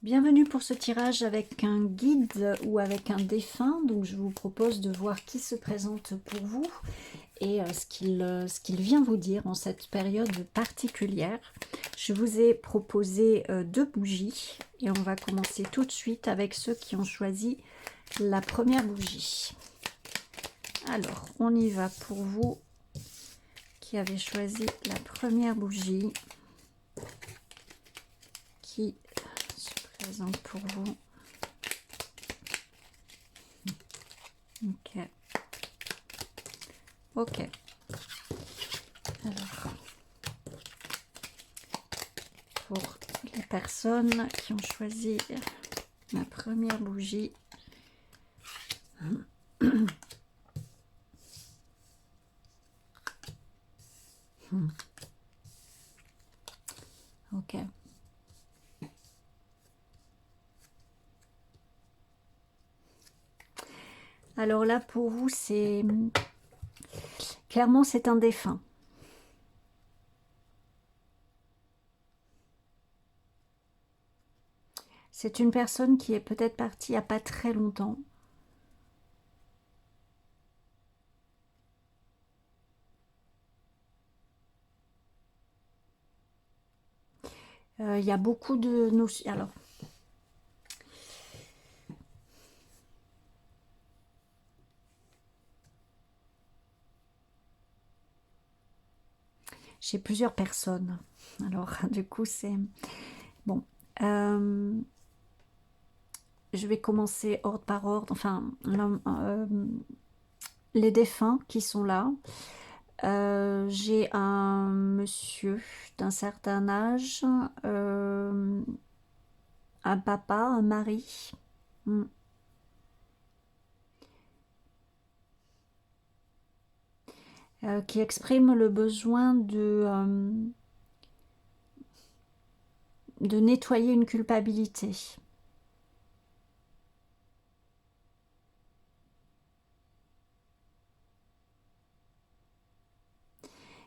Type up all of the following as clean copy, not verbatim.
Bienvenue pour ce tirage avec un guide ou avec un défunt. Donc je vous propose de voir qui se présente pour vous et ce qu'il vient vous dire en cette période particulière. Je vous ai proposé deux bougies et on va commencer tout de suite avec ceux qui ont choisi la première bougie. Alors on y va pour vous qui avez choisi la première bougie, qui se présente pour vous. Ok. Ok. Alors, pour les personnes qui ont choisi la première bougie, ok. Alors là, pour vous, c'est clairement, c'est un défunt. C'est une personne qui est peut-être partie il n'y a pas très longtemps. Il y a beaucoup de notions. Alors, j'ai plusieurs personnes. Alors, du coup, c'est bon. Je vais commencer ordre par ordre. Enfin, les défunts qui sont là. J'ai un monsieur d'un certain âge, un papa, un mari, qui exprime le besoin de nettoyer une culpabilité.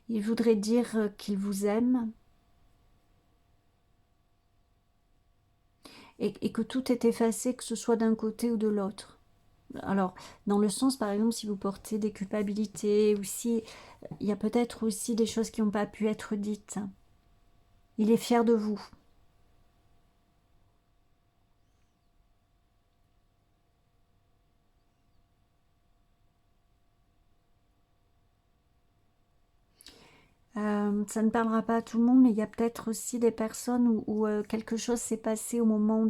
Il voudrait dire qu'il vous aime et que tout est effacé, que ce soit d'un côté ou de l'autre. Alors, dans le sens, par exemple, si vous portez des culpabilités, ou si il y a peut-être aussi des choses qui n'ont pas pu être dites. Il est fier de vous. Ça ne parlera pas à tout le monde, mais il y a peut-être aussi des personnes où quelque chose s'est passé au moment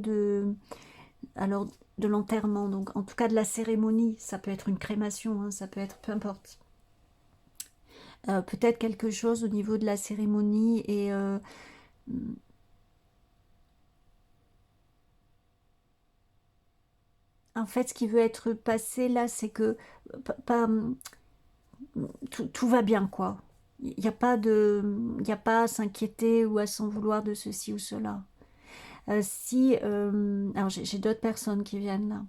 alors, de l'enterrement, donc en tout cas de la cérémonie. Ça peut être une crémation, hein, ça peut être peu importe. Peut-être quelque chose au niveau de la cérémonie et en fait, ce qui veut être passé là, c'est que pas, tout va bien, quoi. Il n'y a pas il y a pas à s'inquiéter ou à s'en vouloir de ceci ou cela. Si, alors j'ai d'autres personnes qui viennent là.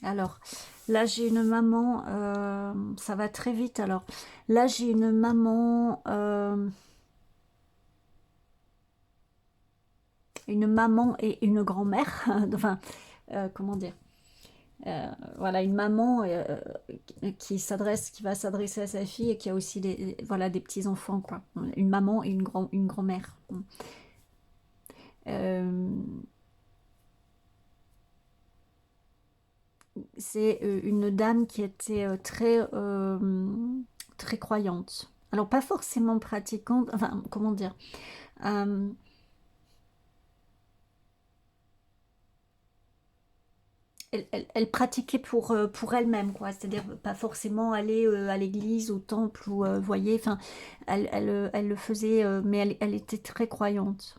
Alors, là j'ai une maman, ça va très vite. Alors, là j'ai une maman et une grand-mère. Enfin, comment dire? Voilà, une maman qui va s'adresser à sa fille et qui a aussi voilà, des petits-enfants, quoi. Une maman et une grand-mère. Euh, c'est une dame qui était très croyante. Alors, pas forcément pratiquante, enfin, comment dire? Euh, elle pratiquait pour elle-même, quoi. C'est-à-dire pas forcément aller à l'église, au temple, ou, voyez, enfin, elle le faisait, mais elle était très croyante.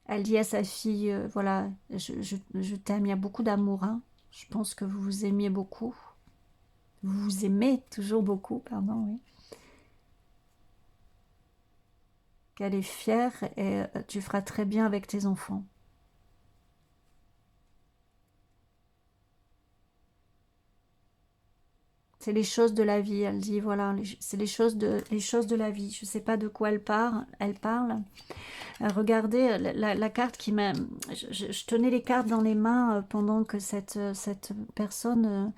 Elle dit à sa fille, voilà, je t'aime, il y a beaucoup d'amour, hein. Je pense que vous vous aimiez beaucoup. Vous vous aimez toujours beaucoup, pardon, oui. Qu'elle est fière et tu feras très bien avec tes enfants. C'est les choses de la vie, elle dit, voilà, c'est les choses de la vie. Je ne sais pas de quoi elle parle. Regardez la carte qui m'a... Je tenais les cartes dans les mains pendant que cette personne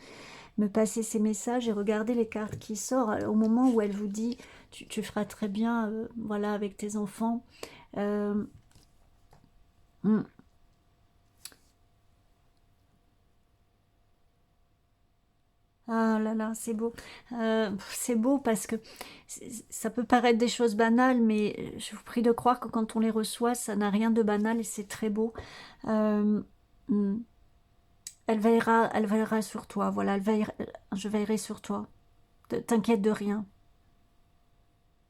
me passait ses messages, et regardez les cartes qui sortent au moment où elle vous dit, tu feras très bien, voilà, avec tes enfants. Euh, hmm. Ah là là, c'est beau. C'est beau parce que ça peut paraître des choses banales, mais je vous prie de croire que quand on les reçoit, ça n'a rien de banal et c'est très beau. Euh, hmm. Elle veillera sur toi. Voilà, je veillerai sur toi. T'inquiète de rien.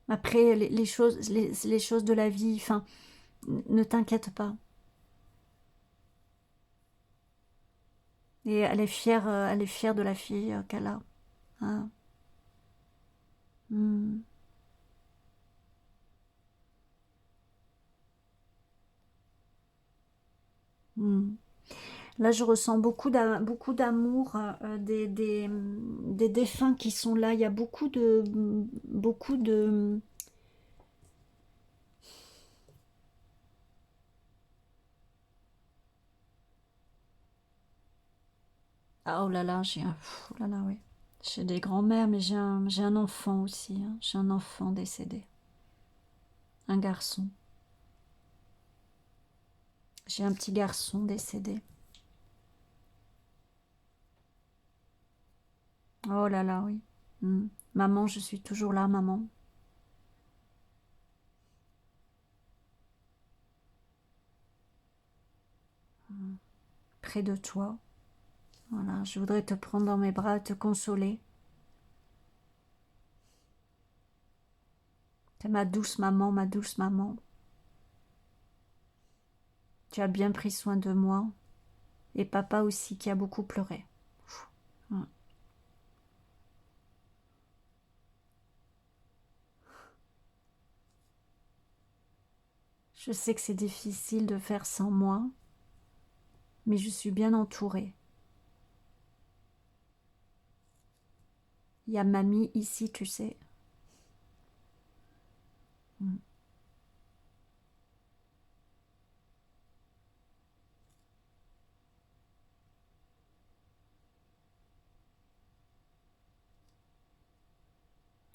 Après, les choses de la vie, enfin, ne t'inquiète pas. Et elle est fière de la fille qu'elle a. Hein. Hmm. Hmm. Là, je ressens beaucoup d'amour des défunts qui sont là. Il y a beaucoup de... Ah, oh là là, oh là là, oui. J'ai des grands-mères, mais j'ai un enfant aussi. Hein. J'ai un enfant décédé. Un garçon. J'ai un petit garçon décédé. Oh là là, oui. Hmm. Maman, je suis toujours là, maman. Près de toi. Voilà, je voudrais te prendre dans mes bras, te consoler. T'es ma douce maman, ma douce maman. Tu as bien pris soin de moi. Et papa aussi, qui a beaucoup pleuré. Ouais. Je sais que c'est difficile de faire sans moi, mais je suis bien entourée. Il y a mamie ici, tu sais. Mm.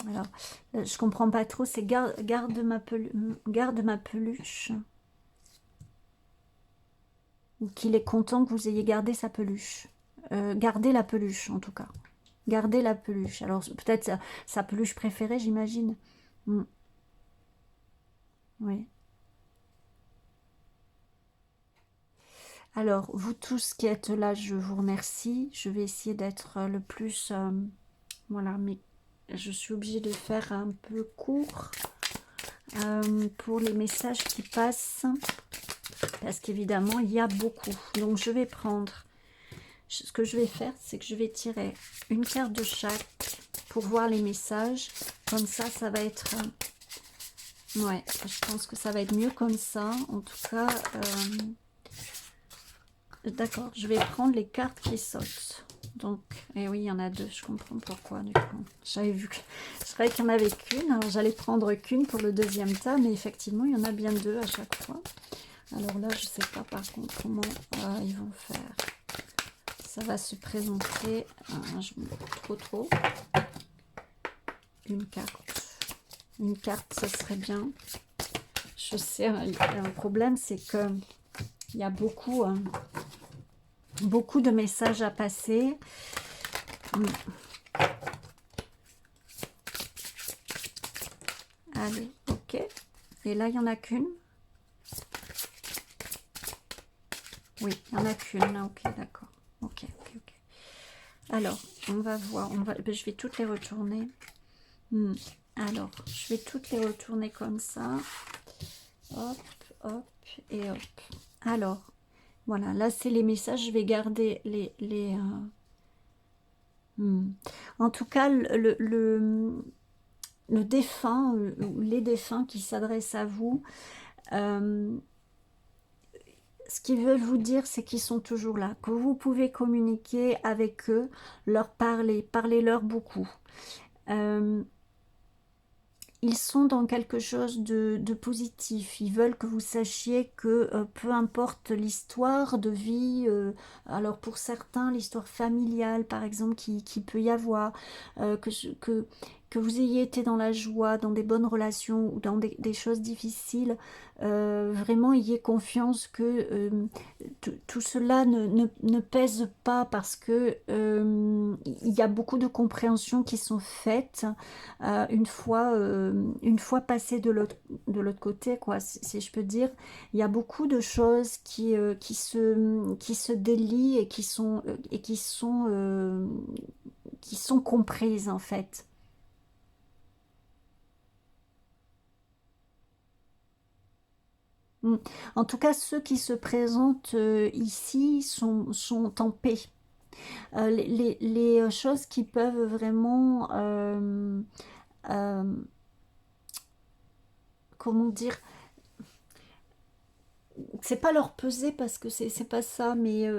Alors, je comprends pas trop, c'est garde ma peluche. Ou qu'il est content que vous ayez gardé sa peluche. Gardez la peluche, en tout cas. Gardez la peluche. Alors, peut-être sa peluche préférée, j'imagine. Mm. Oui. Alors, vous tous qui êtes là, je vous remercie. Je vais essayer d'être le plus... voilà, mais je suis obligée de faire un peu court pour les messages qui passent. Parce qu'évidemment, il y a beaucoup. Donc, je vais prendre... Ce que je vais faire, c'est que je vais tirer une carte de chaque pour voir les messages. Comme ça va être... ouais, je pense que ça va être mieux comme ça. En tout cas... d'accord, je vais prendre les cartes qui sautent. Donc, et oui, il y en a deux, je comprends pourquoi du coup. J'avais vu que je croyais qu'il n'y en avait qu'une, alors j'allais prendre qu'une pour le deuxième tas, mais effectivement, il y en a bien deux à chaque fois. Alors là, je ne sais pas par contre comment ils vont faire. Ça va se présenter, je me trop. Une carte. Une carte, ça serait bien. Je sais, un problème, c'est que il y a beaucoup de messages à passer. Allez, ok. Et là, il n'y en a qu'une. Oui, il n'y en a qu'une. Là, ok, d'accord. Ok. Alors, on va voir. Je vais toutes les retourner. Alors, je vais toutes les retourner comme ça. Hop, hop et hop. Alors, voilà. Là, c'est les messages. Je vais garder En tout cas, le défunt, ou les défunts qui s'adressent à vous, ce qu'ils veulent vous dire, c'est qu'ils sont toujours là, que vous pouvez communiquer avec eux, leur parler, parlez-leur beaucoup. Euh, Ils sont dans quelque chose de positif. Ils veulent que vous sachiez que peu importe l'histoire de vie, alors pour certains, l'histoire familiale, par exemple, qui peut y avoir, que vous ayez été dans la joie, dans des bonnes relations ou dans des choses difficiles, vraiment ayez confiance que tout cela ne pèse pas parce que il y a beaucoup de compréhensions qui sont faites une fois passé de l'autre côté, quoi, si je peux dire. Il y a beaucoup de choses qui se délient qui sont comprises, en fait. Mm. En tout cas, ceux qui se présentent ici sont en paix. Les choses qui peuvent vraiment, euh, comment dire, c'est pas leur peser parce que c'est pas ça, mais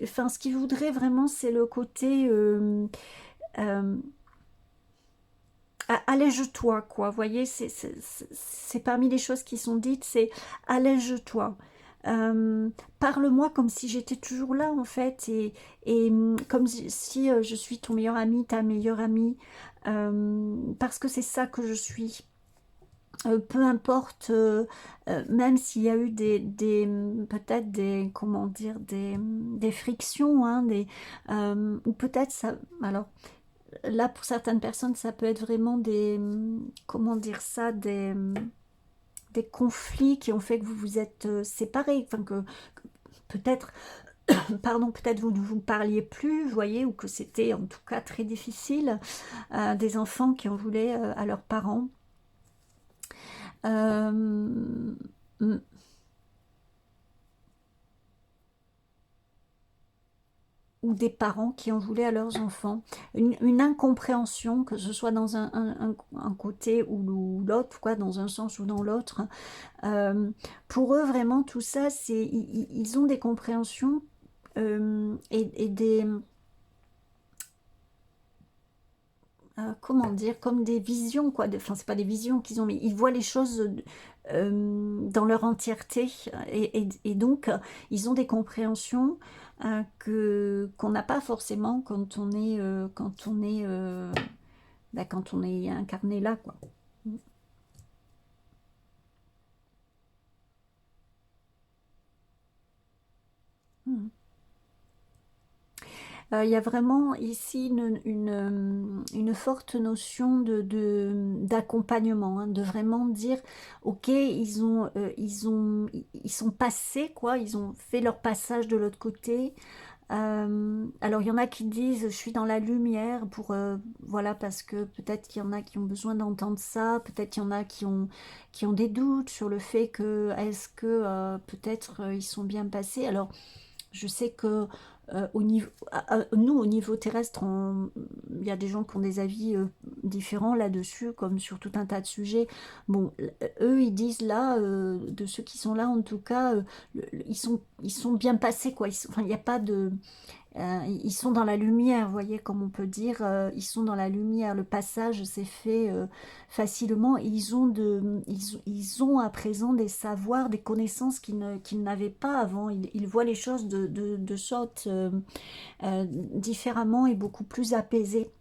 enfin, ce qu'ils voudraient vraiment, c'est le côté euh, allège-toi, quoi. Vous voyez, c'est parmi les choses qui sont dites, c'est allège-toi. Parle-moi comme si j'étais toujours là, en fait, et comme si je suis ton meilleur ami, ta meilleure amie, parce que c'est ça que je suis. Peu importe, même s'il y a eu peut-être comment dire, des frictions, hein, ou peut-être ça, alors là pour certaines personnes ça peut être vraiment comment dire ça, des conflits qui ont fait que vous vous êtes séparés, enfin que peut-être, pardon, peut-être vous ne vous parliez plus, vous voyez, ou que c'était en tout cas très difficile, des enfants qui en voulaient à leurs parents. Euh, ou des parents qui en voulaient à leurs enfants. Une incompréhension, que ce soit dans un côté ou l'autre, quoi, dans un sens ou dans l'autre. Euh, pour eux, vraiment, tout ça, ils ont des compréhensions et comment dire, comme des visions, quoi. Enfin, c'est pas des visions qu'ils ont, mais ils voient les choses dans leur entièreté. Et donc, ils ont des compréhensions qu'on n'a pas forcément quand on est incarné là, quoi. Mm. Il y a vraiment ici une forte notion d'accompagnement, hein, de vraiment dire, ok, ils sont passés, quoi, ils ont fait leur passage de l'autre côté. Alors il y en a qui disent, je suis dans la lumière voilà, parce que peut-être qu'il y en a qui ont besoin d'entendre ça, peut-être qu'il y en a qui ont des doutes sur le fait que, est-ce que peut-être ils sont bien passés. Alors je sais que nous, au niveau terrestre, il y a des gens qui ont des avis différents là-dessus, comme sur tout un tas de sujets. Bon, eux, ils disent là, de ceux qui sont là, en tout cas, ils sont bien passés, quoi. Enfin, il n'y a pas de, ils sont dans la lumière, vous voyez, comme on peut dire, ils sont dans la lumière. Le passage s'est fait facilement. Et ils ont à présent des savoirs, des connaissances qu'ils n'avaient pas avant. Ils voient les choses de sorte différemment et beaucoup plus apaisées.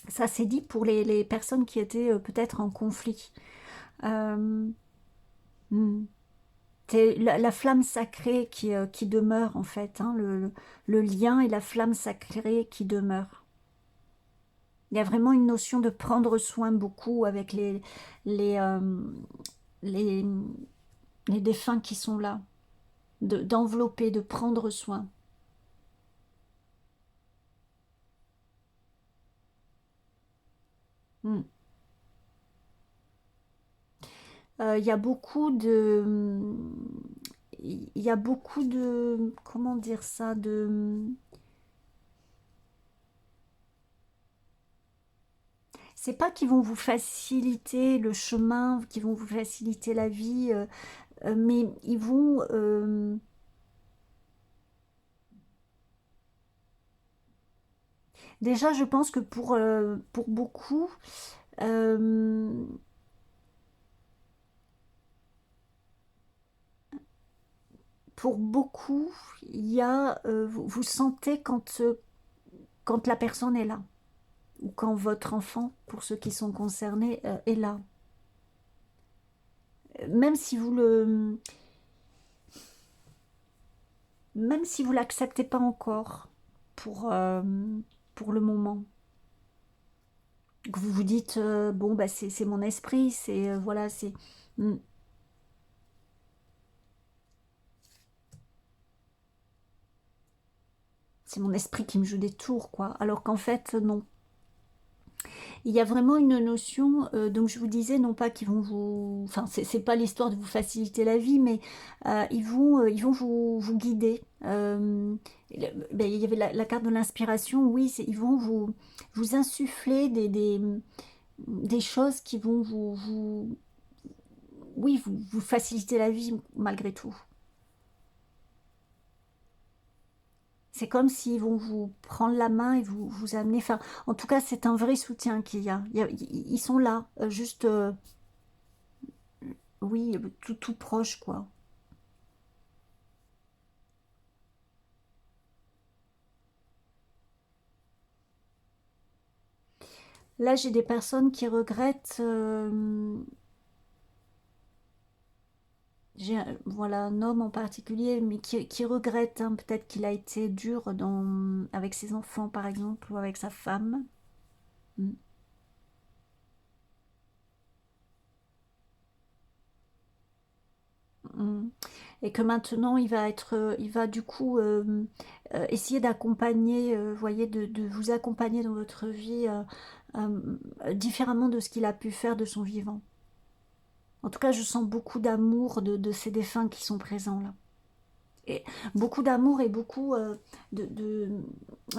Ça s'est dit pour les personnes qui étaient peut-être en conflit. Euh, hmm. C'est la flamme sacrée qui demeure en fait, hein, le lien et la flamme sacrée qui demeure. Il y a vraiment une notion de prendre soin beaucoup avec les, euh, les, les défunts qui sont là, d'envelopper, de prendre soin. Mm. Il y a beaucoup il y a beaucoup de, comment dire ça, c'est pas qu'ils vont vous faciliter le chemin, qu'ils vont vous faciliter la vie, mais ils vont, Déjà, je pense que euh, pour beaucoup, il y a, vous sentez quand la personne est là, ou quand votre enfant, pour ceux qui sont concernés, est là. Même si vous le, même si vous l'acceptez pas encore pour le moment, que vous vous dites bon bah c'est mon esprit, c'est voilà mm, c'est mon esprit qui me joue des tours quoi. Alors qu'en fait non. Il y a vraiment une notion, donc je vous disais, non pas qu'ils vont vous... Enfin, c'est pas l'histoire de vous faciliter la vie, mais ils vont vous guider. Ben, il y avait la carte de l'inspiration, oui, ils vont vous insuffler des choses qui vont oui, vous faciliter la vie malgré tout. C'est comme s'ils vont vous prendre la main et vous amener. Enfin, en tout cas, c'est un vrai soutien qu'il y a. Ils sont là, juste, oui, tout proche, quoi. Là, j'ai des personnes qui regrettent. J'ai voilà un homme en particulier, mais qui regrette hein, peut-être qu'il a été dur avec ses enfants, par exemple, ou avec sa femme. Mm. Mm. Et que maintenant il va du coup essayer d'accompagner, voyez, de vous accompagner dans votre vie différemment de ce qu'il a pu faire de son vivant. En tout cas, je sens beaucoup d'amour de ces défunts qui sont présents là. Et beaucoup d'amour et beaucoup de, de,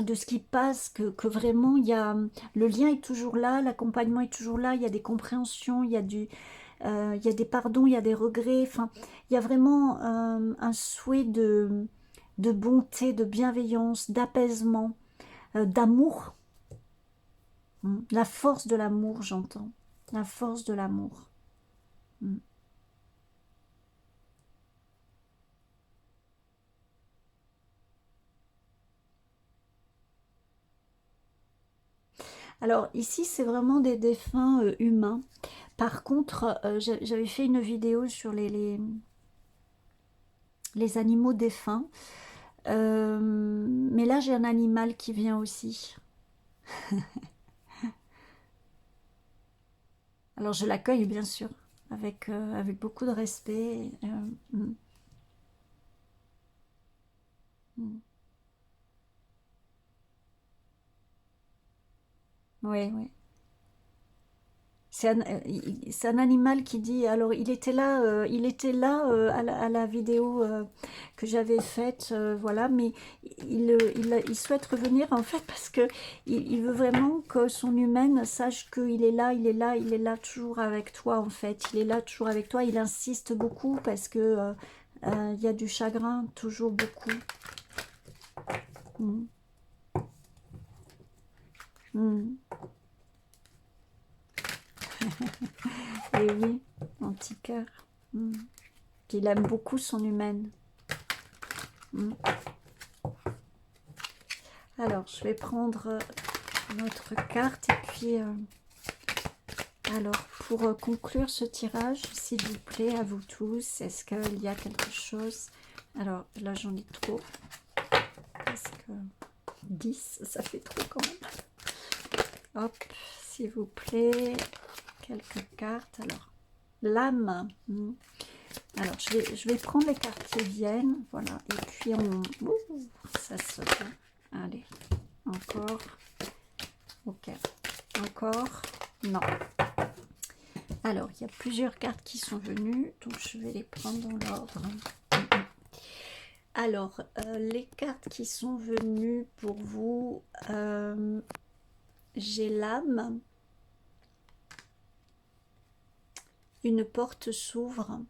de ce qui passe, que vraiment il y a le lien est toujours là, l'accompagnement est toujours là, il y a des compréhensions, il y a des pardons, il y a des regrets, enfin, il y a vraiment un souhait de bonté, de bienveillance, d'apaisement, d'amour. La force de l'amour, j'entends. La force de l'amour. Mm. Alors ici, c'est vraiment des défunts humains. Par contre, j'avais fait une vidéo sur les animaux défunts. Mais là, j'ai un animal qui vient aussi. Alors je l'accueille bien sûr, avec beaucoup de respect. Mm, mm. Oui, oui. C'est un animal qui dit. Alors, il était là à la vidéo que j'avais faite, voilà, mais il souhaite revenir en fait parce que il veut vraiment que son humaine sache qu'il est là, il est là, il est là toujours avec toi en fait. Il est là toujours avec toi. Il insiste beaucoup parce que il y a du chagrin, toujours beaucoup. Mm. Mm. Et oui, mon petit cœur. Mm. Il aime beaucoup son humaine. Mm. Alors, je vais prendre notre carte et puis, alors, pour conclure ce tirage, s'il vous plaît, à vous tous, est-ce qu'il y a quelque chose? Alors, là, j'en ai trop, parce que 10, ça fait trop quand même. Hop, s'il vous plaît, quelques cartes. Alors, l'âme. Alors, je vais prendre les cartes qui viennent, voilà, et puis ouh, ça se fait. Allez, encore. Ok. Encore. Non. Alors, il y a plusieurs cartes qui sont venues, donc je vais les prendre dans l'ordre. Alors, les cartes qui sont venues pour vous, j'ai l'âme, une porte s'ouvre,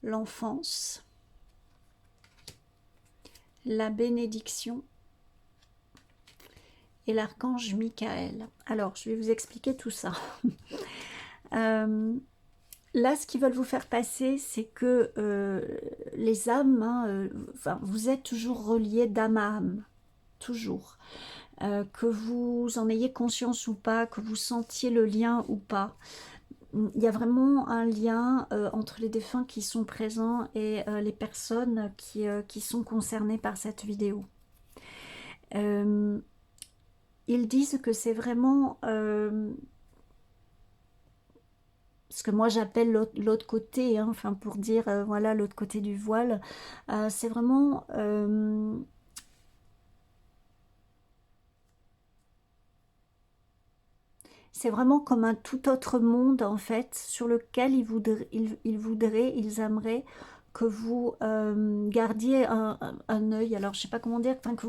l'enfance, la bénédiction et l'archange Michael. Alors, je vais vous expliquer tout ça. Là, ce qu'ils veulent vous faire passer, c'est que les âmes, hein, enfin, vous êtes toujours reliés d'âme à âme, toujours. Que vous en ayez conscience ou pas, que vous sentiez le lien ou pas. Il y a vraiment un lien entre les défunts qui sont présents et les personnes qui sont concernées par cette vidéo. Ils disent que c'est vraiment ce que moi j'appelle l'autre côté, hein, enfin pour dire voilà l'autre côté du voile. C'est vraiment comme un tout autre monde en fait sur lequel ils aimeraient que vous gardiez un œil. Alors je sais pas comment dire, enfin que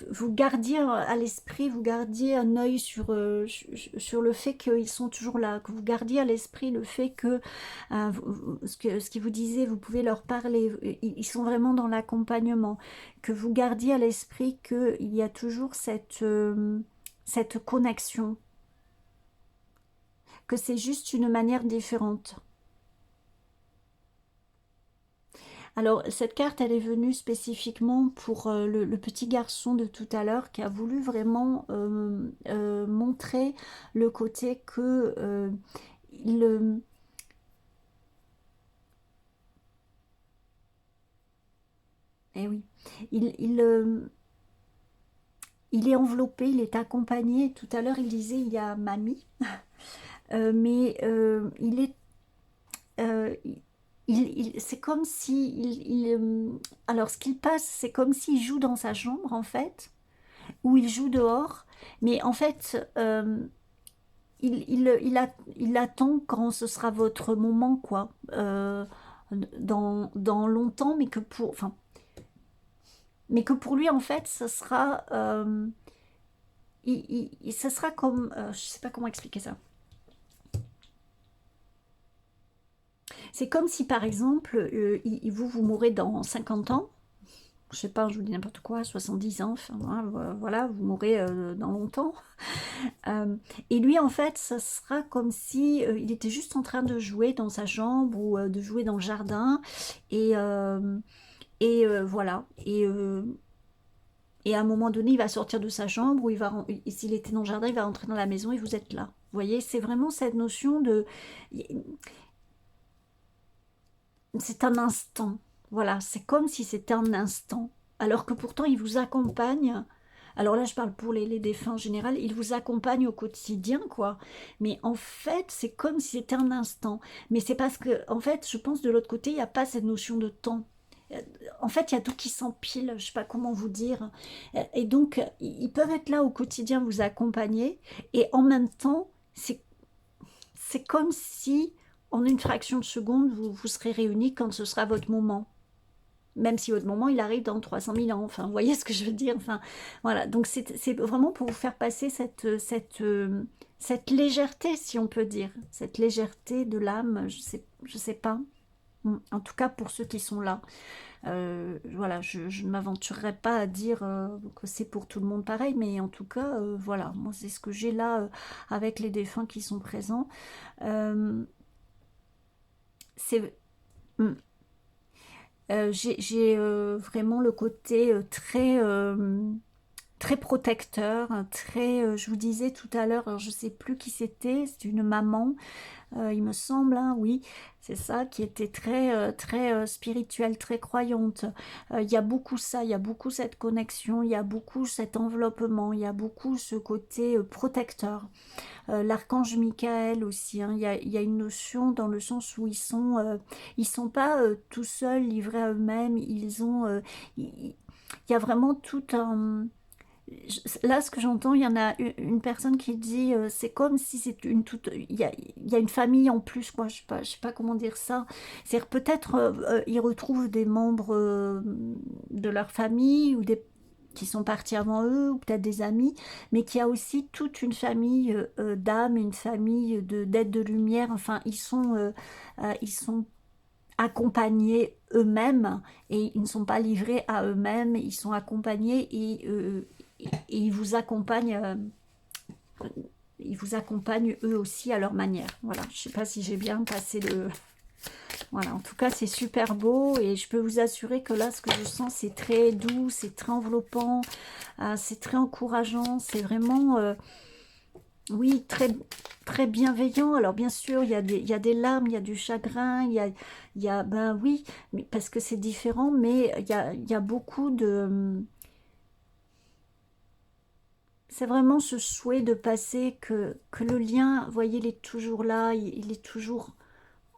vous gardiez à l'esprit, vous gardiez un œil sur le fait qu'ils sont toujours là, que vous gardiez à l'esprit le fait que, ce qu'ils vous disaient, vous pouvez leur parler, ils sont vraiment dans l'accompagnement, que vous gardiez à l'esprit qu'il y a toujours cette connexion, que c'est juste une manière différente. Alors, cette carte, elle est venue spécifiquement pour le petit garçon de tout à l'heure qui a voulu vraiment montrer le côté que il, eh oui, il est enveloppé, il est accompagné. Tout à l'heure, il disait il y a mamie, mais il est c'est comme si alors ce qu'il passe, c'est comme s'il joue dans sa chambre en fait, ou il joue dehors, mais en fait il attend quand ce sera votre moment quoi, dans longtemps, mais que pour lui en fait, ça sera ça sera comme je sais pas comment expliquer ça. C'est comme si par exemple, vous mourrez dans 50 ans, je sais pas, je vous dis n'importe quoi, 70 ans, enfin, voilà, vous mourrez dans longtemps. Et lui, en fait, ça sera comme si il était juste en train de jouer dans sa chambre ou de jouer dans le jardin. Et voilà. Et à un moment donné, il va sortir de sa chambre, ou s'il était dans le jardin, il va rentrer dans la maison et vous êtes là. Vous voyez, c'est vraiment cette notion de... C'est un instant. Voilà, c'est comme si c'était un instant. Alors que pourtant, il vous accompagne. Alors là, je parle pour les défunts en général. Il vous accompagne au quotidien, quoi. Mais en fait, c'est comme si c'était un instant. Mais c'est parce que, en fait, je pense de l'autre côté, il n'y a pas cette notion de temps. En fait, il y a tout qui s'empile, je ne sais pas comment vous dire. Et donc, ils peuvent être là au quotidien, vous accompagner. Et en même temps, c'est comme si, en une fraction de seconde, vous serez réunis quand ce sera votre moment. Même si votre moment, il arrive dans 300 000 ans. Enfin, vous voyez ce que je veux dire. Enfin, voilà. Donc, c'est vraiment pour vous faire passer cette légèreté, si on peut dire. Cette légèreté de l'âme, je sais pas. En tout cas, pour ceux qui sont là. Voilà, je ne m'aventurerai pas à dire que c'est pour tout le monde pareil, mais en tout cas, voilà, moi c'est ce que j'ai là avec les défunts qui sont présents. C'est mm, j'ai vraiment le côté très protecteur, très, je vous disais tout à l'heure, alors je sais plus qui c'était, c'est une maman, il me semble, hein, oui, c'est ça, qui était très spirituelle, très croyante. Il y a beaucoup ça, il y a beaucoup cette connexion, il y a beaucoup cet enveloppement, il y a beaucoup ce côté protecteur. L'archange Michael aussi, hein, il y a une notion dans le sens où ils sont pas tout seuls, livrés à eux-mêmes, il y a vraiment tout un... Là, ce que j'entends, il y en a une personne qui dit, c'est comme si c'est il y a une famille en plus, quoi. Je sais pas comment dire ça. C'est-à-dire peut-être ils retrouvent des membres de leur famille ou des qui sont partis avant eux, ou peut-être des amis, mais qu'il y a aussi toute une famille d'âmes, une famille d'êtres de lumière. Enfin, ils sont accompagnés eux-mêmes, et ils ne sont pas livrés à eux-mêmes, ils sont accompagnés et ils vous accompagnent eux aussi à leur manière. Voilà, je ne sais pas si j'ai bien passé le... Voilà, en tout cas, c'est super beau et je peux vous assurer que là, ce que je sens, c'est très doux, c'est très enveloppant, c'est très encourageant, c'est vraiment, oui, très, très bienveillant. Alors, bien sûr, il y a des larmes, il y a du chagrin, ben oui, mais, parce que c'est différent, mais il y a beaucoup de... C'est vraiment ce souhait de passer que le lien, vous voyez, il est toujours là, il est toujours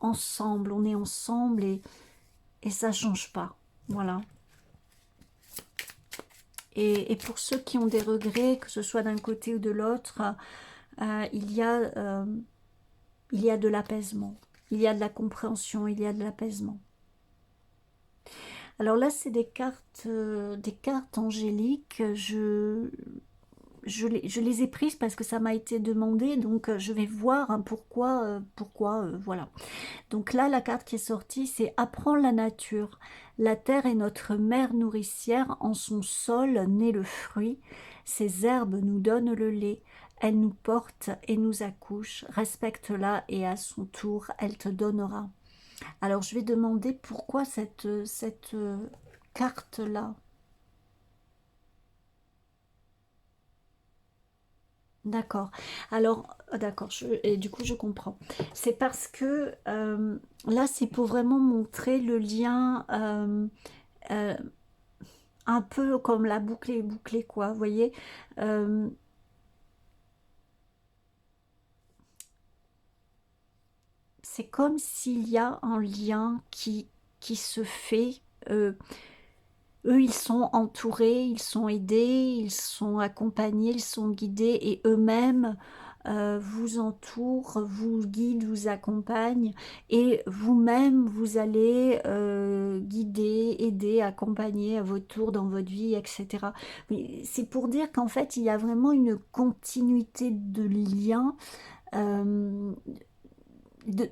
ensemble, on est ensemble et ça change pas. Voilà. Et pour ceux qui ont des regrets, que ce soit d'un côté ou de l'autre, euh, il y a, euh, il y a de l'apaisement, il y a de la compréhension, il y a de l'apaisement. Alors là, c'est des cartes angéliques. Je les ai prises parce que ça m'a été demandé, donc je vais voir hein, pourquoi, voilà. Donc là, la carte qui est sortie, c'est apprends la nature. La terre est notre mère nourricière, en son sol naît le fruit. Ses herbes nous donnent le lait. Elle nous porte et nous accouche. Respecte-la et à son tour, elle te donnera. Alors, je vais demander pourquoi cette carte-là. D'accord. Alors, d'accord, et du coup, je comprends. C'est parce que là, c'est pour vraiment montrer le lien euh, un peu comme la boucle est bouclée, quoi. Vous voyez. Euh, c'est comme s'il y a un lien qui se fait. euh, Eux, ils sont entourés, ils sont aidés, ils sont accompagnés, ils sont guidés et eux-mêmes vous entourent, vous guident, vous accompagnent et vous-même, vous allez guider, aider, accompagner à votre tour dans votre vie, etc. Mais c'est pour dire qu'en fait, il y a vraiment une continuité de liens, euh, de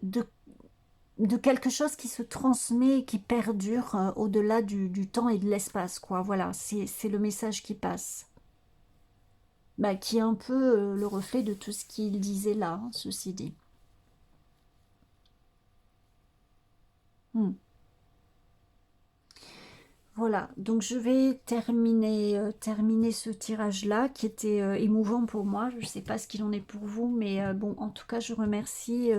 de quelque chose qui se transmet et qui perdure au-delà du temps et de l'espace, quoi. Voilà, c'est le message qui passe. Bah, qui est un peu le reflet de tout ce qu'il disait là, hein, ceci dit. Hmm. Voilà, donc je vais terminer ce tirage-là qui était émouvant pour moi. Je ne sais pas ce qu'il en est pour vous, mais bon, en tout cas, je remercie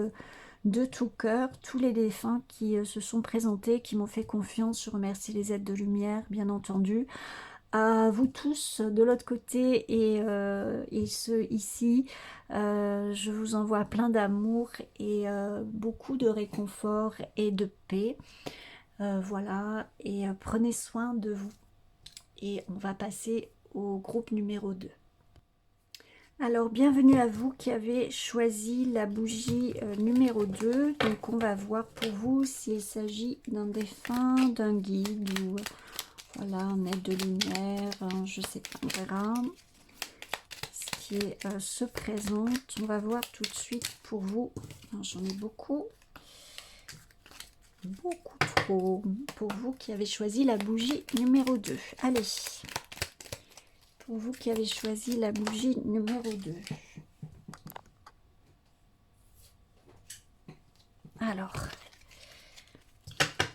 de tout cœur tous les défunts qui se sont présentés, qui m'ont fait confiance. Je remercie les êtres de lumière, bien entendu. À vous tous de l'autre côté et ceux ici, je vous envoie plein d'amour et beaucoup de réconfort et de paix. Voilà, et prenez soin de vous. Et on va passer au groupe numéro 2. Alors, bienvenue à vous qui avez choisi la bougie numéro 2. Donc, on va voir pour vous s'il s'agit d'un défunt, d'un guide ou voilà, un aide de lumière. Je sais pas, on verra ce qui se présente. On va voir tout de suite pour vous. J'en ai beaucoup. Beaucoup trop. Pour vous qui avez choisi la bougie numéro 2. Allez. Pour vous qui avez choisi la bougie numéro 2. Alors,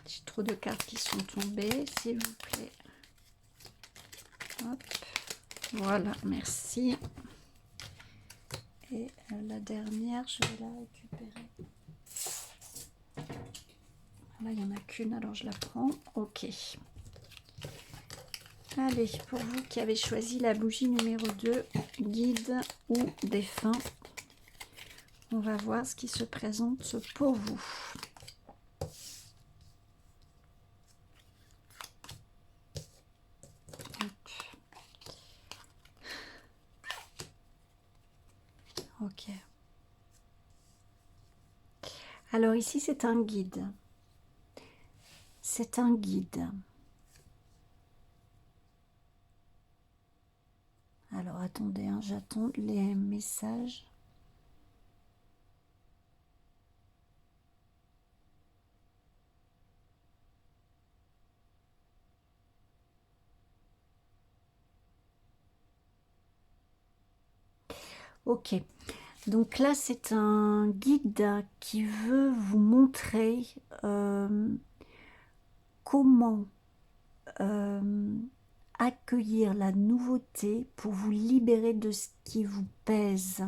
j'ai trop de cartes qui sont tombées, s'il vous plaît. Hop. Voilà, merci. Et la dernière, je vais la récupérer. Là, il n'y en a qu'une, alors je la prends. Ok. Allez, pour vous qui avez choisi la bougie numéro 2, guide ou défunt, on va voir ce qui se présente pour vous. Ok. Alors ici, c'est un guide. C'est un guide. Alors attendez, hein, j'attends les messages. Ok. Donc là, c'est un guide qui veut vous montrer comment accueillir la nouveauté pour vous libérer de ce qui vous pèse.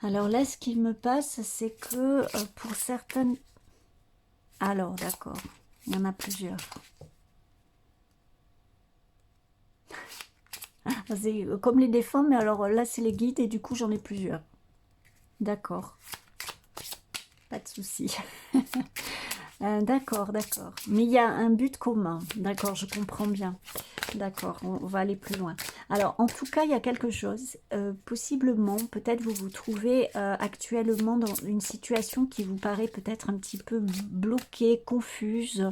Alors là, ce qu'il me passe, c'est que pour certaines... Alors, d'accord, il y en a plusieurs. C'est comme les défunts, mais alors là, c'est les guides et du coup, j'en ai plusieurs. D'accord. Pas de souci. D'accord, d'accord. Mais il y a un but commun. D'accord, je comprends bien. D'accord, on va aller plus loin. Alors, en tout cas, il y a quelque chose. Possiblement, peut-être vous vous trouvez actuellement dans une situation qui vous paraît peut-être un petit peu bloquée, confuse,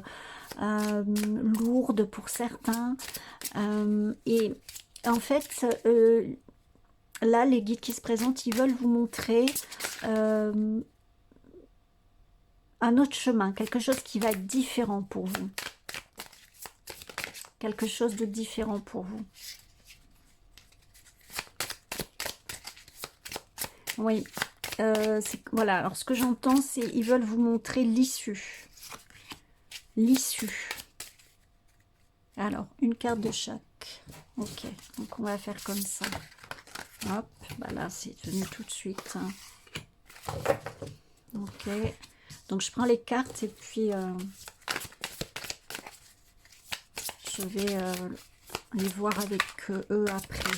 lourde pour certains. Et en fait, là, les guides qui se présentent, ils veulent vous montrer un autre chemin, quelque chose qui va être différent pour vous. Quelque chose de différent pour vous. Oui, voilà. Alors, ce que j'entends, c'est ils veulent vous montrer l'issue. L'issue. Alors, une carte de chaque. Ok, donc on va faire comme ça. Hop, bah là, c'est venu tout de suite. Ok, donc je prends les cartes et puis je vais les voir avec eux après.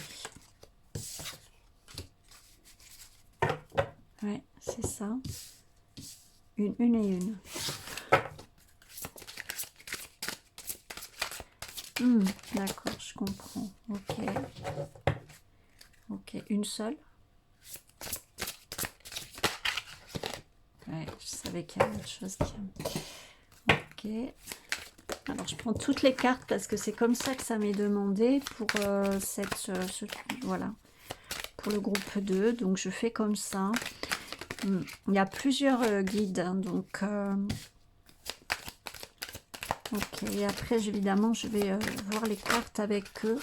Ouais, c'est ça. Une et une. D'accord, je comprends. Ok. Ok, une seule. Ouais, je savais qu'il y avait autre chose qui... Ok. Alors, je prends toutes les cartes parce que c'est comme ça que ça m'est demandé pour voilà, pour le groupe 2. Donc, je fais comme ça. Il y a plusieurs guides, hein, donc... ok, et après, évidemment, je vais voir les cartes avec eux.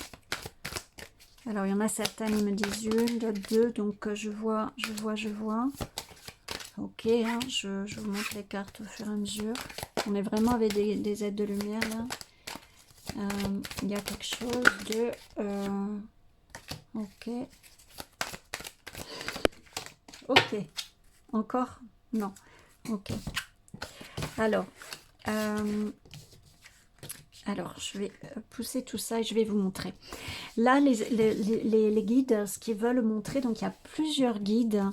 Alors, il y en a certaines, ils me disent une, d'autres deux, donc je vois. Ok, hein, je vous montre les cartes au fur et à mesure. On est vraiment avec des aides de lumière, là. Il y a quelque chose de... ok. Ok. Encore? Non. Ok. Alors, je vais pousser tout ça et je vais vous montrer. Là, les guides, ce qu'ils veulent montrer, donc il y a plusieurs guides.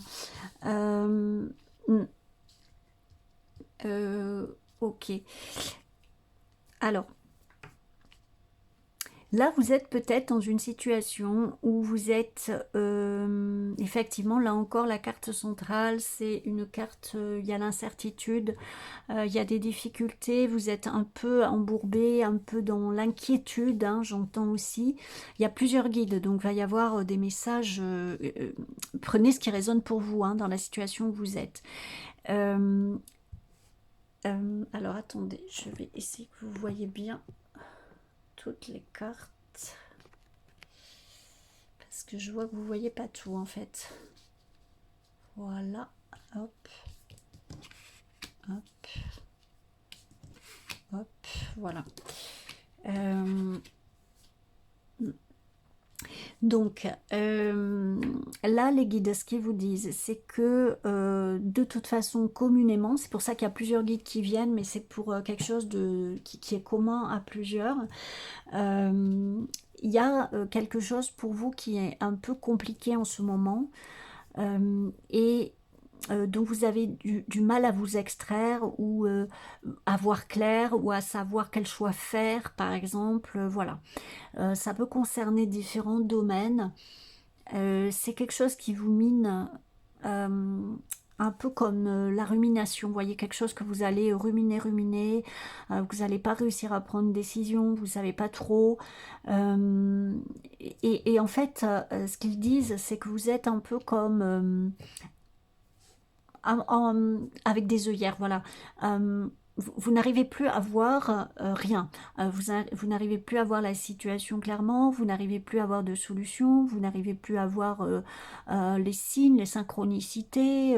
Ok. Alors, là, vous êtes peut-être dans une situation où vous êtes, effectivement, là encore, la carte centrale, c'est une carte, il y a l'incertitude, il y a des difficultés, vous êtes un peu embourbé, un peu dans l'inquiétude, hein, j'entends aussi. Il y a plusieurs guides, donc il va y avoir des messages, prenez ce qui résonne pour vous, hein, dans la situation où vous êtes. Alors, attendez, je vais essayer que vous voyez bien toutes les cartes. Parce que je vois que vous voyez pas tout en fait. Voilà, hop, hop, hop, voilà. Donc, là, les guides, ce qu'ils vous disent, c'est que de toute façon, communément, c'est pour ça qu'il y a plusieurs guides qui viennent, mais c'est pour quelque chose qui est commun à plusieurs. Il y a quelque chose pour vous qui est un peu compliqué en ce moment et dont vous avez du mal à vous extraire ou à voir clair ou à savoir quel choix faire, par exemple. Voilà. Ça peut concerner différents domaines. C'est quelque chose qui vous mine un peu comme la rumination. Vous voyez, quelque chose que vous allez ruminer, vous n'allez pas réussir à prendre une décision, vous ne savez pas trop. Et en fait, ce qu'ils disent, c'est que vous êtes un peu comme avec des œillères, voilà. Vous n'arrivez plus à voir rien. Vous n'arrivez plus à voir la situation clairement, vous n'arrivez plus à voir de solution, vous n'arrivez plus à voir les signes, les synchronicités,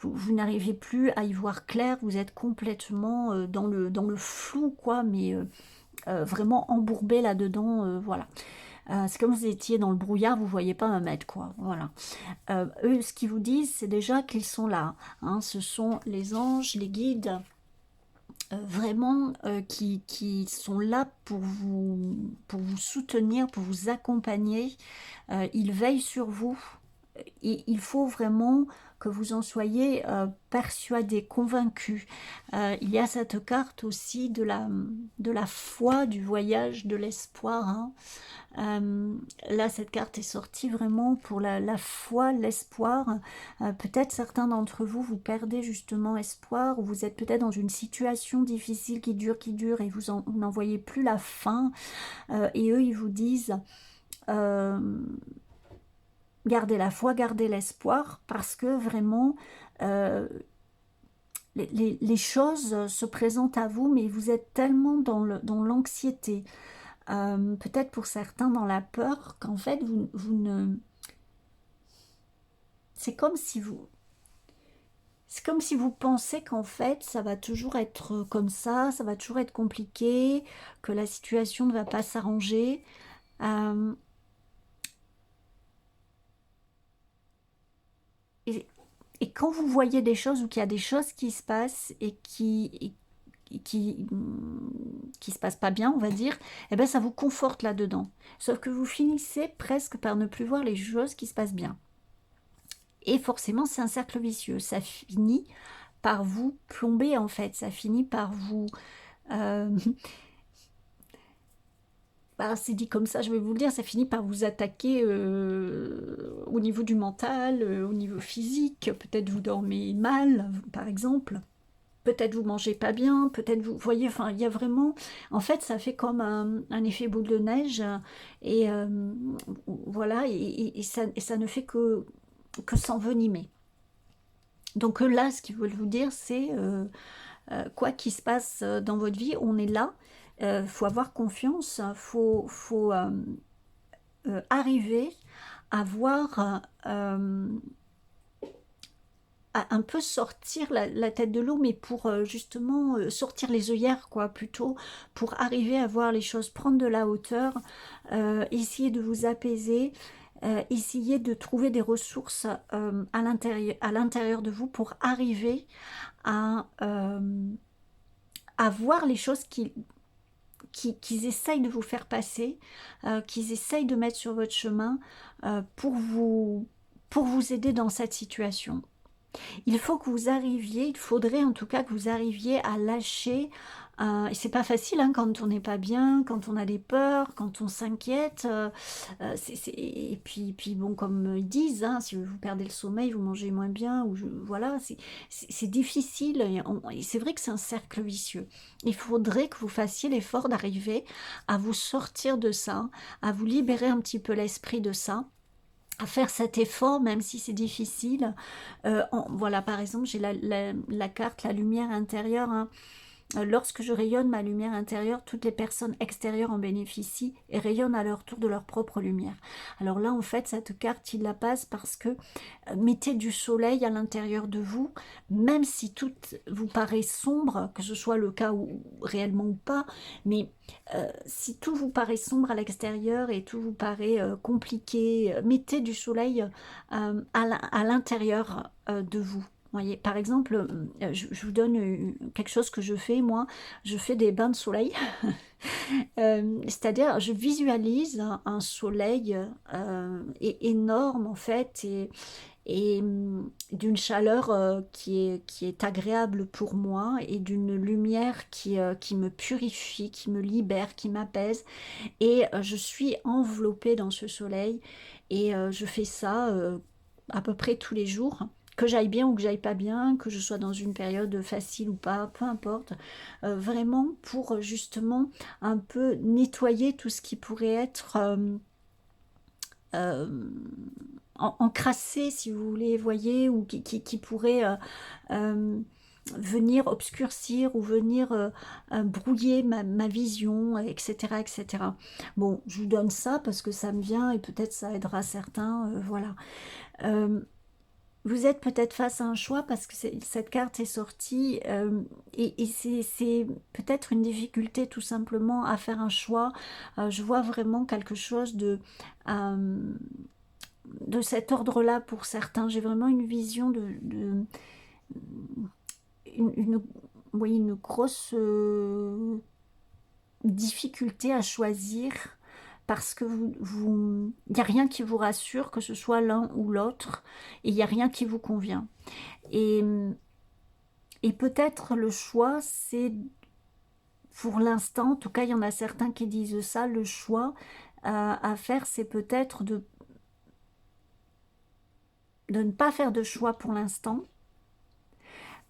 vous n'arrivez plus à y voir clair, vous êtes complètement dans le flou, quoi, mais vraiment embourbé là-dedans, voilà. C'est comme si vous étiez dans le brouillard, vous ne voyez pas un mètre, quoi. Voilà. Eux, ce qu'ils vous disent, c'est déjà qu'ils sont là. Hein. Ce sont les anges, les guides, vraiment qui sont là pour vous soutenir, pour vous accompagner. Ils veillent sur vous. Et il faut vraiment que vous en soyez persuadés, convaincus. Il y a cette carte aussi de la foi, du voyage, de l'espoir. Hein. Là, cette carte est sortie vraiment pour la foi, l'espoir. Peut-être certains d'entre vous, vous perdez justement espoir, ou vous êtes peut-être dans une situation difficile qui dure, et vous n'en voyez plus la fin. Et eux, ils vous disent... gardez la foi, gardez l'espoir, parce que vraiment, les choses se présentent à vous, mais vous êtes tellement dans l'anxiété, peut-être pour certains dans la peur, qu'en fait, vous ne... C'est comme si vous... C'est comme si vous pensez qu'en fait, ça va toujours être comme ça va toujours être compliqué, que la situation ne va pas s'arranger. Et, et quand vous voyez des choses, ou qu'il y a des choses qui se passent et qui se passent pas bien, on va dire, eh ben ça vous conforte là-dedans. Sauf que vous finissez presque par ne plus voir les choses qui se passent bien. Et forcément, c'est un cercle vicieux. Ça finit par vous plomber, en fait. Ça finit par vous... euh, bah, c'est dit comme ça, je vais vous le dire, ça finit par vous attaquer au niveau du mental, au niveau physique. Peut-être vous dormez mal, par exemple. Peut-être vous mangez pas bien, peut-être vous voyez, enfin, il y a vraiment... En fait, ça fait comme un effet boule de neige. Et voilà, et ça ne fait que s'envenimer. Donc là, ce qu'ils veulent vous dire, c'est quoi qu'il se passe dans votre vie, on est là. Faut avoir confiance, faut arriver à voir, à un peu sortir la tête de l'eau, mais pour justement sortir les œillères, quoi, plutôt, pour arriver à voir les choses, prendre de la hauteur, essayer de vous apaiser, essayer de trouver des ressources à l'intérieur de vous pour arriver à voir les choses qu'ils essayent de vous faire passer, qu'ils essayent de mettre sur votre chemin pour vous aider dans cette situation. Il faut que vous arriviez, il faudrait en tout cas que vous arriviez à lâcher. Et c'est pas facile hein, quand on n'est pas bien, quand on a des peurs, quand on s'inquiète. Et puis bon, comme ils disent, hein, si vous perdez le sommeil, vous mangez moins bien, voilà, c'est difficile. Et c'est vrai que c'est un cercle vicieux. Il faudrait que vous fassiez l'effort d'arriver à vous sortir de ça, à vous libérer un petit peu l'esprit de ça, à faire cet effort, même si c'est difficile. Voilà, par exemple, j'ai la carte, la lumière intérieure. Hein. Lorsque je rayonne ma lumière intérieure, toutes les personnes extérieures en bénéficient et rayonnent à leur tour de leur propre lumière. Alors là, en fait, cette carte, il la passe parce que mettez du soleil à l'intérieur de vous, même si tout vous paraît sombre, que ce soit le cas réellement ou pas, mais si tout vous paraît sombre à l'extérieur et tout vous paraît compliqué, mettez du soleil à l'intérieur de vous. Voyez, par exemple, je vous donne quelque chose que je fais, moi, je fais des bains de soleil, c'est-à-dire je visualise un soleil énorme en fait, et d'une chaleur qui est agréable pour moi, et d'une lumière qui me purifie, qui me libère, qui m'apaise, et je suis enveloppée dans ce soleil, et je fais ça à peu près tous les jours, que j'aille bien ou que j'aille pas bien, que je sois dans une période facile ou pas, peu importe, vraiment pour justement un peu nettoyer tout ce qui pourrait être encrassé, si vous voulez, voyez, ou qui pourrait venir obscurcir ou venir brouiller ma vision, etc., etc. Bon, je vous donne ça parce que ça me vient et peut-être ça aidera certains, voilà. Euh, Vous êtes peut-être face à un choix parce que cette carte est sortie et c'est peut-être une difficulté tout simplement à faire un choix. Je vois vraiment quelque chose euh, de cet ordre-là pour certains. J'ai vraiment une vision une, oui, une grosse difficulté à choisir parce que il n'y a rien qui vous rassure, que ce soit l'un ou l'autre, et il n'y a rien qui vous convient. Et, et peut-être le choix, c'est pour l'instant, en tout cas il y en a certains qui disent ça, le choix à faire, c'est peut-être de ne pas faire de choix pour l'instant,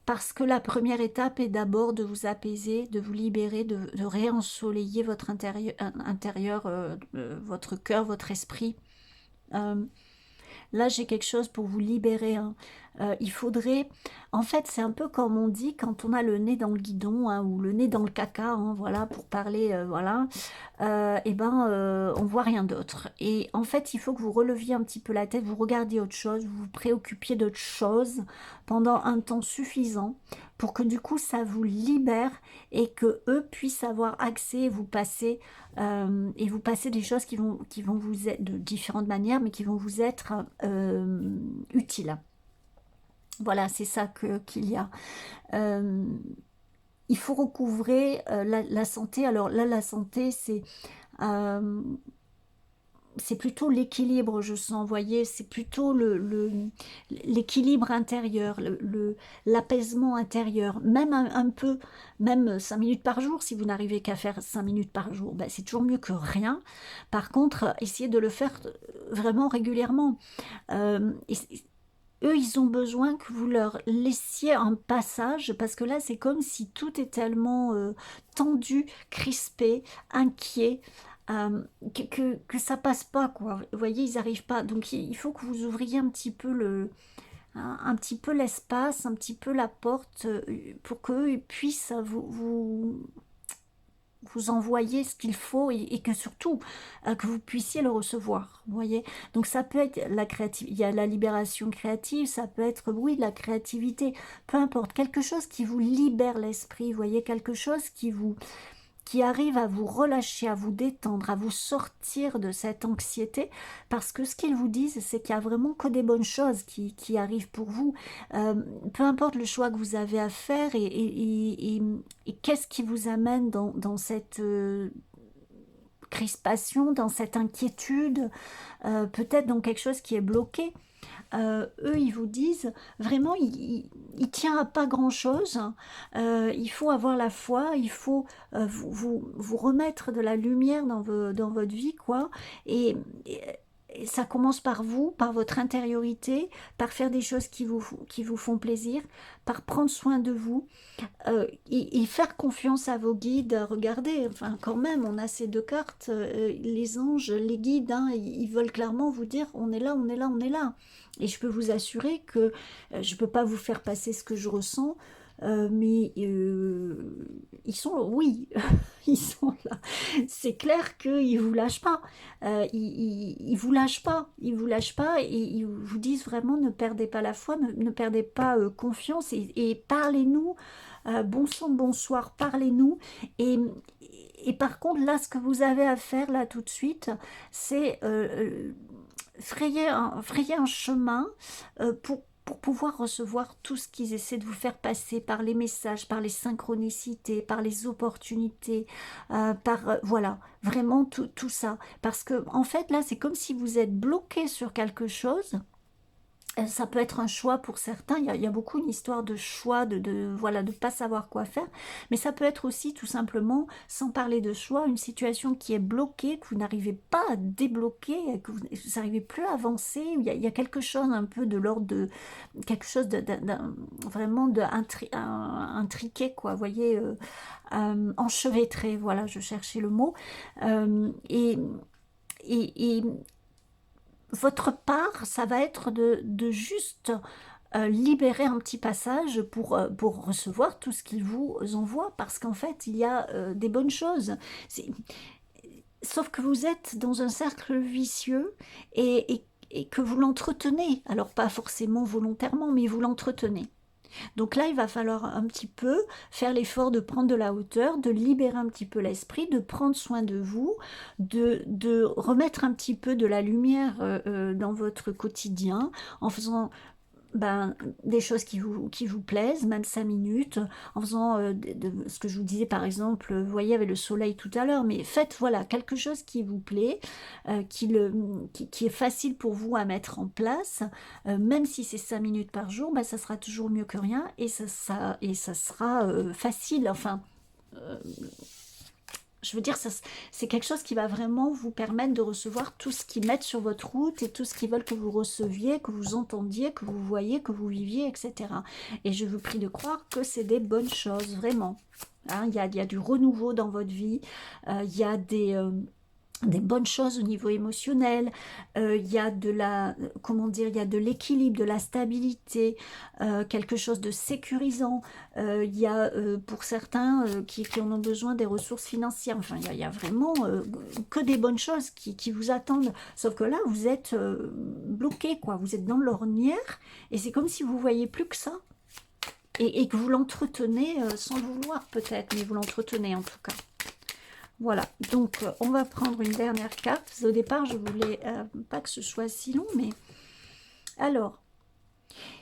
parce que la première étape est d'abord de vous apaiser, de vous libérer, de réensoleiller votre intérieur, votre cœur, votre esprit. Euh, Là, j'ai quelque chose pour vous libérer, hein. Il faudrait... En fait, c'est un peu comme on dit quand on a le nez dans le guidon, hein, ou le nez dans le caca, hein, voilà, pour parler, voilà. Et ben, on voit rien d'autre. Et en fait, il faut que vous releviez un petit peu la tête, vous regardiez autre chose, vous vous préoccupiez d'autre chose pendant un temps suffisant pour que du coup, ça vous libère et que eux puissent avoir accès et vous passer des choses qui vont vous être de différentes manières, mais qui vont vous être utiles. Voilà, c'est ça qu'il y a. Euh, il faut recouvrer la santé. Alors là, la santé, euh, c'est plutôt l'équilibre, je sens, vous voyez, c'est plutôt l'équilibre intérieur, l'apaisement intérieur, même un peu, même 5 minutes par jour, si vous n'arrivez qu'à faire 5 minutes par jour, ben, c'est toujours mieux que rien. Par contre, essayez de le faire vraiment régulièrement. Eux, ils ont besoin que vous leur laissiez un passage, parce que là, c'est comme si tout est tellement tendu, crispé, inquiet, que ça passe pas, quoi. Vous voyez, ils n'arrivent pas. Donc, il faut que vous ouvriez un petit peu un petit peu l'espace, un petit peu la porte, pour qu'eux puissent vous envoyer ce qu'il faut et que surtout que vous puissiez le recevoir, vous voyez. Donc ça peut être la créativité, il y a la libération créative, ça peut être, oui, la créativité, peu importe, quelque chose qui vous libère l'esprit, vous voyez, quelque chose qui arrive à vous relâcher, à vous détendre, à vous sortir de cette anxiété, parce que ce qu'ils vous disent, c'est qu'il y a vraiment que des bonnes choses qui arrivent pour vous. Euh, Peu importe le choix que vous avez à faire et qu'est-ce qui vous amène dans cette crispation, dans cette inquiétude, peut-être dans quelque chose qui est bloqué. Eux, ils vous disent, vraiment, il tient à pas grand-chose. Il faut avoir la foi, il faut vous remettre de la lumière dans votre vie, quoi. Et, et ça commence par vous, par votre intériorité, par faire des choses qui vous font plaisir, par prendre soin de vous, et faire confiance à vos guides. Regardez, enfin quand même, on a ces deux cartes, les anges, les guides, hein, ils veulent clairement vous dire, on est là, on est là, on est là. Et je peux vous assurer que je ne peux pas vous faire passer ce que je ressens, mais ils sont, oui, ils sont là. C'est clair qu'ils ne vous lâchent pas. Ils vous lâchent pas. Ils vous lâchent pas et ils vous disent vraiment ne perdez pas la foi, ne perdez pas confiance et parlez-nous. Bon sang, bonsoir, parlez-nous. Et, et par contre, là, ce que vous avez à faire, là, tout de suite, c'est frayer un chemin pour pouvoir recevoir tout ce qu'ils essaient de vous faire passer par les messages, par les synchronicités, par les opportunités, voilà, vraiment tout ça. Parce que, en fait, là, c'est comme si vous êtes bloqué sur quelque chose. Ça peut être un choix pour certains, il y a beaucoup une histoire de choix, voilà, de pas savoir quoi faire, mais ça peut être aussi tout simplement, sans parler de choix, une situation qui est bloquée, que vous n'arrivez pas à débloquer, que vous n'arrivez plus à avancer, il y a quelque chose un peu de l'ordre de, quelque chose vraiment intriqué, quoi, vous voyez, enchevêtré, voilà, je cherchais le mot, et votre part, ça va être de juste libérer un petit passage pour recevoir tout ce qu'il vous envoie, parce qu'en fait, il y a des bonnes choses. Sauf que vous êtes dans un cercle vicieux et que vous l'entretenez. Alors pas forcément volontairement, mais vous l'entretenez. Donc là, il va falloir un petit peu faire l'effort de prendre de la hauteur, de libérer un petit peu l'esprit, de prendre soin de vous, de remettre un petit peu de la lumière dans votre quotidien en faisant des choses qui vous plaisent, même 5 minutes, en faisant ce que je vous disais par exemple, vous voyez avec le soleil tout à l'heure, mais faites voilà quelque chose qui vous plaît, qui est facile pour vous à mettre en place, même si c'est 5 minutes par jour, ça sera toujours mieux que rien et ça sera facile, enfin... je veux dire, c'est quelque chose qui va vraiment vous permettre de recevoir tout ce qu'ils mettent sur votre route et tout ce qu'ils veulent que vous receviez, que vous entendiez, que vous voyiez, que vous viviez, etc. Et je vous prie de croire que c'est des bonnes choses, vraiment. Hein, il y a du renouveau dans votre vie, il y a des bonnes choses au niveau émotionnel, il y a de la, comment dire, il y a de l'équilibre, de la stabilité, quelque chose de sécurisant, il y a pour certains qui en ont besoin des ressources financières, enfin il y a vraiment que des bonnes choses qui vous attendent, sauf que là vous êtes bloqué, quoi, vous êtes dans l'ornière et c'est comme si vous voyez plus que ça et que vous l'entretenez sans le vouloir peut-être, mais vous l'entretenez en tout cas. Voilà, donc on va prendre une dernière carte. Au départ, je voulais pas que ce soit si long, mais... Alors,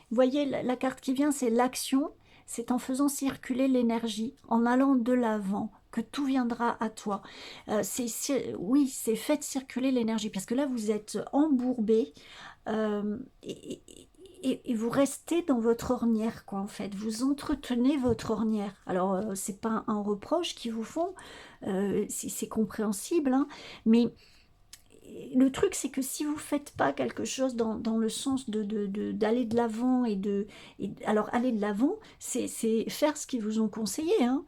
vous voyez, la carte qui vient, c'est l'action. C'est en faisant circuler l'énergie, en allant de l'avant, que tout viendra à toi. Oui, c'est faites circuler l'énergie, parce que là, vous êtes embourbé et vous restez dans votre ornière, quoi, en fait. Vous entretenez votre ornière. Alors, c'est pas un reproche qu'ils vous font, c'est compréhensible, hein, mais le truc, c'est que si vous ne faites pas quelque chose dans le sens d'aller de l'avant alors aller de l'avant, c'est faire ce qu'ils vous ont conseillé, hein,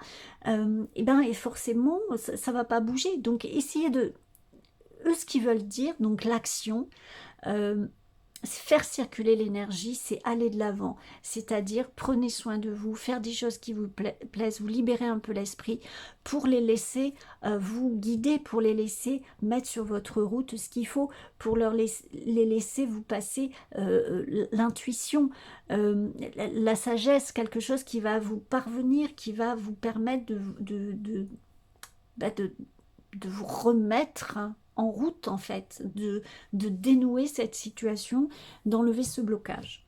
et forcément, ça ne va pas bouger. Donc, essayez de... Eux, ce qu'ils veulent dire, donc l'action, euh, faire circuler l'énergie, c'est aller de l'avant. C'est-à-dire, prenez soin de vous, faire des choses qui vous plaisent, vous libérer un peu l'esprit pour les laisser vous guider, pour les laisser mettre sur votre route ce qu'il faut, pour les laisser vous passer l'intuition, la sagesse, quelque chose qui va vous parvenir, qui va vous permettre bah, de, de vous remettre en route, en fait, de dénouer cette situation, d'enlever ce blocage.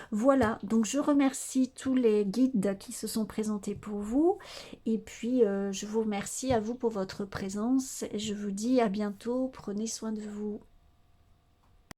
Voilà, donc je remercie tous les guides qui se sont présentés pour vous, et puis je vous remercie à vous pour votre présence, et je vous dis à bientôt, prenez soin de vous.